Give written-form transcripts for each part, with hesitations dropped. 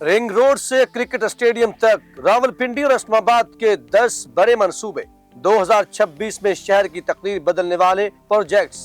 Ring road से cricket stadium तक रावलपिंडी और इस्लामाबाद के 10 बड़े मंसूबे, 2026 में शहर की तकदीर बदलने वाले प्रोजेक्ट्स।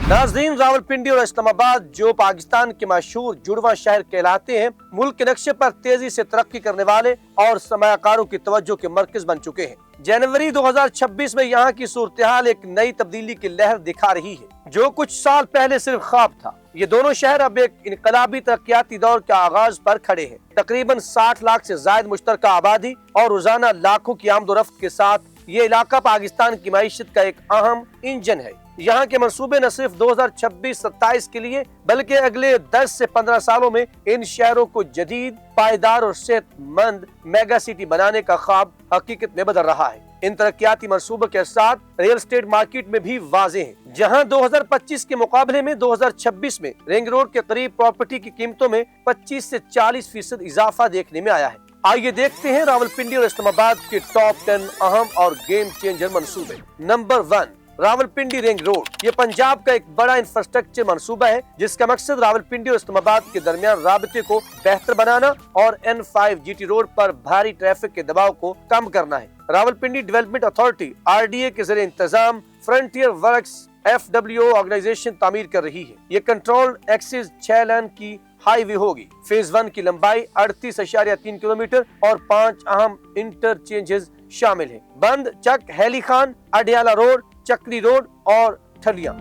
नाज़रीन, रावलपिंडी और इस्लामाबाद जो पाकिस्तान के मशहूर जुड़वा शहर कहलाते हैं, मुल्क के नक्शे पर तेजी से तरक्की करने वाले और सरमायाकारों की तवज्जो के मरकज बन चुके हैं। जनवरी 2026 में यहाँ की सूरत-ए-हाल एक नई तब्दीली की लहर दिखा रही है, जो कुछ साल पहले सिर्फ ख्वाब था। ये दोनों शहर अब एक इनकलाबी तरक्याती दौर के आगाज पर खड़े हैं। तकरीबन 60 लाख से जायद मुश्तरका आबादी और रोजाना लाखों की आमदोरफ्त के साथ ये इलाका पाकिस्तान की मईशत का एक अहम इंजन है। यहाँ के मंसूबे न सिर्फ 2026-27 के लिए बल्कि अगले 10 से 15 सालों में इन शहरों को जदीद, पायदार और सेहतमंद मेगा सिटी बनाने का ख्वाब हकीकत में बदल रहा है। इन तरक्याती मंसूबों के साथ रियल एस्टेट मार्केट में भी वाज़ेह है, जहां 2025 के मुकाबले में 2026 में रिंग रोड के करीब प्रॉपर्टी की कीमतों में 25 से 40% इजाफा देखने में आया है। आइए देखते हैं रावलपिंडी और इस्लामाबाद के टॉप 10 अहम और गेम चेंजर मंसूबे। Number 1, Rawalpindi ring road. ये पंजाब का एक बड़ा इंफ्रास्ट्रक्चर मंसूबा है, जिसका मकसद रावलपिंडी और इस्लामाबाद के दरमियान राबते को बेहतर बनाना और N5 GT रोड पर भारी ट्रैफिक के दबाव को कम करना है। रावलपिंडी डेवलपमेंट अथॉरिटी RDA के जरिए इंतजाम फ्रंटियर वर्क्स FWO ऑर्गेनाइजेशन तामीर कर रही है। ये कंट्रोल्ड एक्सिस 6 लेन की हाईवे होगी। फेज 1 की लंबाई 38.3 किलोमीटर और 5 अहम इंटरचेंजेस शामिल हैं। बंद, चक, हैली खान, अडियाला रोड, चक्री रोड और ठलिया।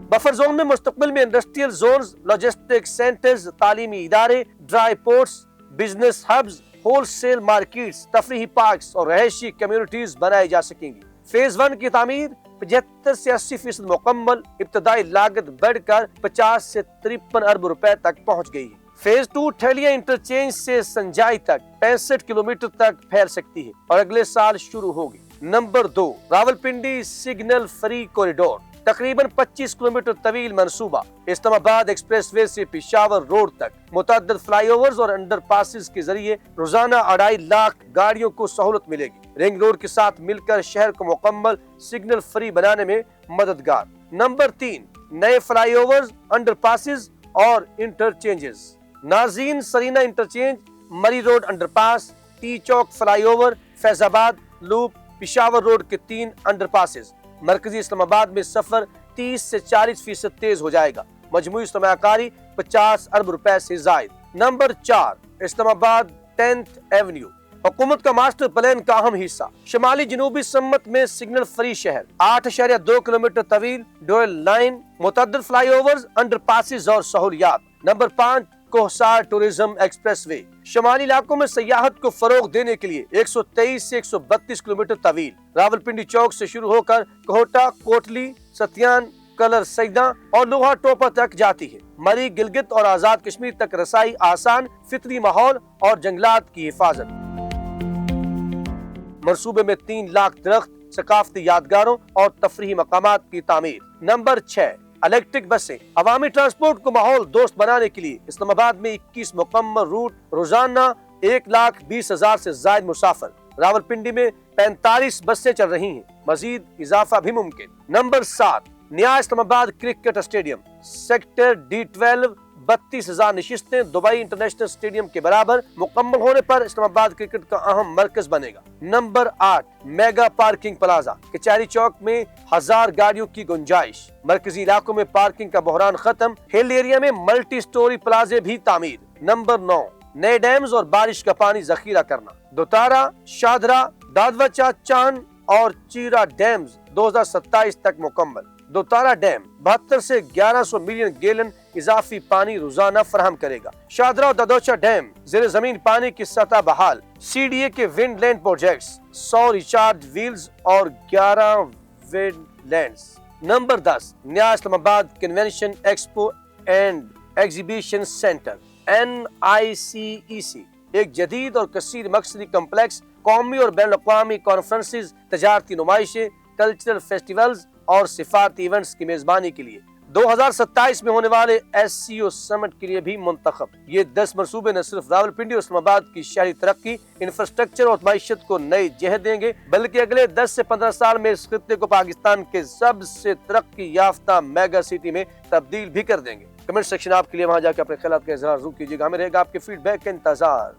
बफर जोन में मुस्तकबिल में इंडस्ट्रियल जोन्स, लॉजिस्टिक सेंटर्स, तालीमी इदारे, dry ports, business hubs, wholesale markets, तफरीही पार्क्स और रहायशी कम्युनिटीज बनाई जा सकेंगी। फेज 1 की तामीर 75 से 80% मुकम्मल, इब्तदाई लागत बढ़कर 50 से 53 अरब रुपए तक पहुंच गई है। फेज 2 ठेलिया इंटरचेंज से संजाई तक 65 किलोमीटर तक फैल सकती है और अगले साल शुरू होगी। Number 2, Rawalpindi signal free corridor. तकरीबन 25 किलोमीटर तवील मंसूबा इस्लामाबाद एक्सप्रेसवे से पेशावर रोड तक मुतअद्दिद फ्लाईओवर्स और अंडरपासेस के जरिए रोजाना 2.5 लाख गाड़ियों को सहूलत मिलेगी। रिंग रोड के साथ मिलकर शहर को मुकम्मल सिग्नल फ्री बनाने में मददगार। नंबर 3, नए फ्लाईओवर्स, अंडरपासेस और इंटरचेंजेस। नाज़रीन, Serena interchange, Murree road underpass, T Chowk flyover, Faizabad loop, Peshawar road के 3 अंडरपासेस। मरकजी इस्लामाबाद में सफर 30 से 40% तेज हो जाएगा। मजमूई सरमायाकारी 50 अरब रुपए से जायद। Number 4, Islamabad 10th Avenue. हुकूमत का मास्टर प्लान का अहम हिस्सा। शमाली जनूबी सम्मत में सिग्नल फ्री शहर, 8.2 किलोमीटर तवील डुअल लाइन, मुतअद्दिद फ्लाईओवर्स, अंडरपासेस और सहूलियात। Number 5, Kohsar tourism expressway. शमाली इलाकों में सयाहत को फरोग देने के लिए 123 से 132 किलोमीटर तवील रावलपिंडी चौक से शुरू होकर कोहटा, कोटली, सतियान, कलर सैदा और लोहा टोपा तक जाती है। मरी, गिलगित और आजाद कश्मीर तक रसाई आसान, फितरी माहौल और जंगलात की हिफाजत। मंसूबे में 3 लाख दरख्त, सकाफती यादगारों और तफरीही मकामात की तामीर। नंबर 6, इलेक्ट्रिक बसें। अवामी ट्रांसपोर्ट को माहौल दोस्त बनाने के लिए इस्लामाबाद में 21 मुकम्मल रूट, रोजाना 1,20,000 से ज्यादा मुसाफिर। रावलपिंडी में 45 बसें चल रही हैं, मजीद इजाफा भी मुमकिन। नंबर 7, नया Islamabad cricket stadium. Sector D12 32,000 नशिस्तें दुबई इंटरनेशनल स्टेडियम के बराबर मुकम्मल होने पर इस्लामाबाद क्रिकेट का अहम मरकज बनेगा। Number 8, mega parking plaza. कचहरी चौक में 1000 गाड़ियों की गुंजाइश। मरकजी इलाकों में पार्किंग का बहरान खत्म। हिल एरिया में मल्टी स्टोरी प्लाजे भी तामीर। नंबर 9, नए डैम्स और बारिश का पानी जखीरा करना। दोतारा, शादरा, दादवचा, चांद और चीरा डैम्स 2027 तक मुकम्मल। दोतारा डैम 72 से 1100 मिलियन गैलन इजाफी पानी रोजाना फराहम करेगा। शादरा और ददोचा डैम ज़ेरे जमीन पानी की सतह बहाल। CDA के wind land projects, 100 recharge wheels और 11 विंड लैंड्स। नंबर 10, नया Islamabad convention expo and exhibition centre NICEC। एक जदीद और कसीर मकसदी कम्प्लेक्स कौमी और बैन अवी कॉन्फ्रेंसेस, तजारती नुमाइशें, कल्चरल फेस्टिवल्स और सिफारती इवेंट्स की मेजबानी के लिए 2027 में होने वाले SCO समिट के लिए भी मुंतखब। ये 10 मंसूबे न सिर्फ रावलपिंडी और इस्लामाबाद की शहरी तरक्की, इंफ्रास्ट्रक्चर और मईशत को नई जहत देंगे, बल्कि अगले 10 से 15 साल में इस खित्ते को पाकिस्तान के सबसे तरक्की याफ्ता मेगा सिटी में तब्दील भी कर देंगे। کمنٹ سیکشن آپ کے لیے، وہاں جا کے اپنے خیالات کا اظہار ضرور کیجیے گا. ہمیں رہے گا آپ کے فیڈ بیک کا انتظار.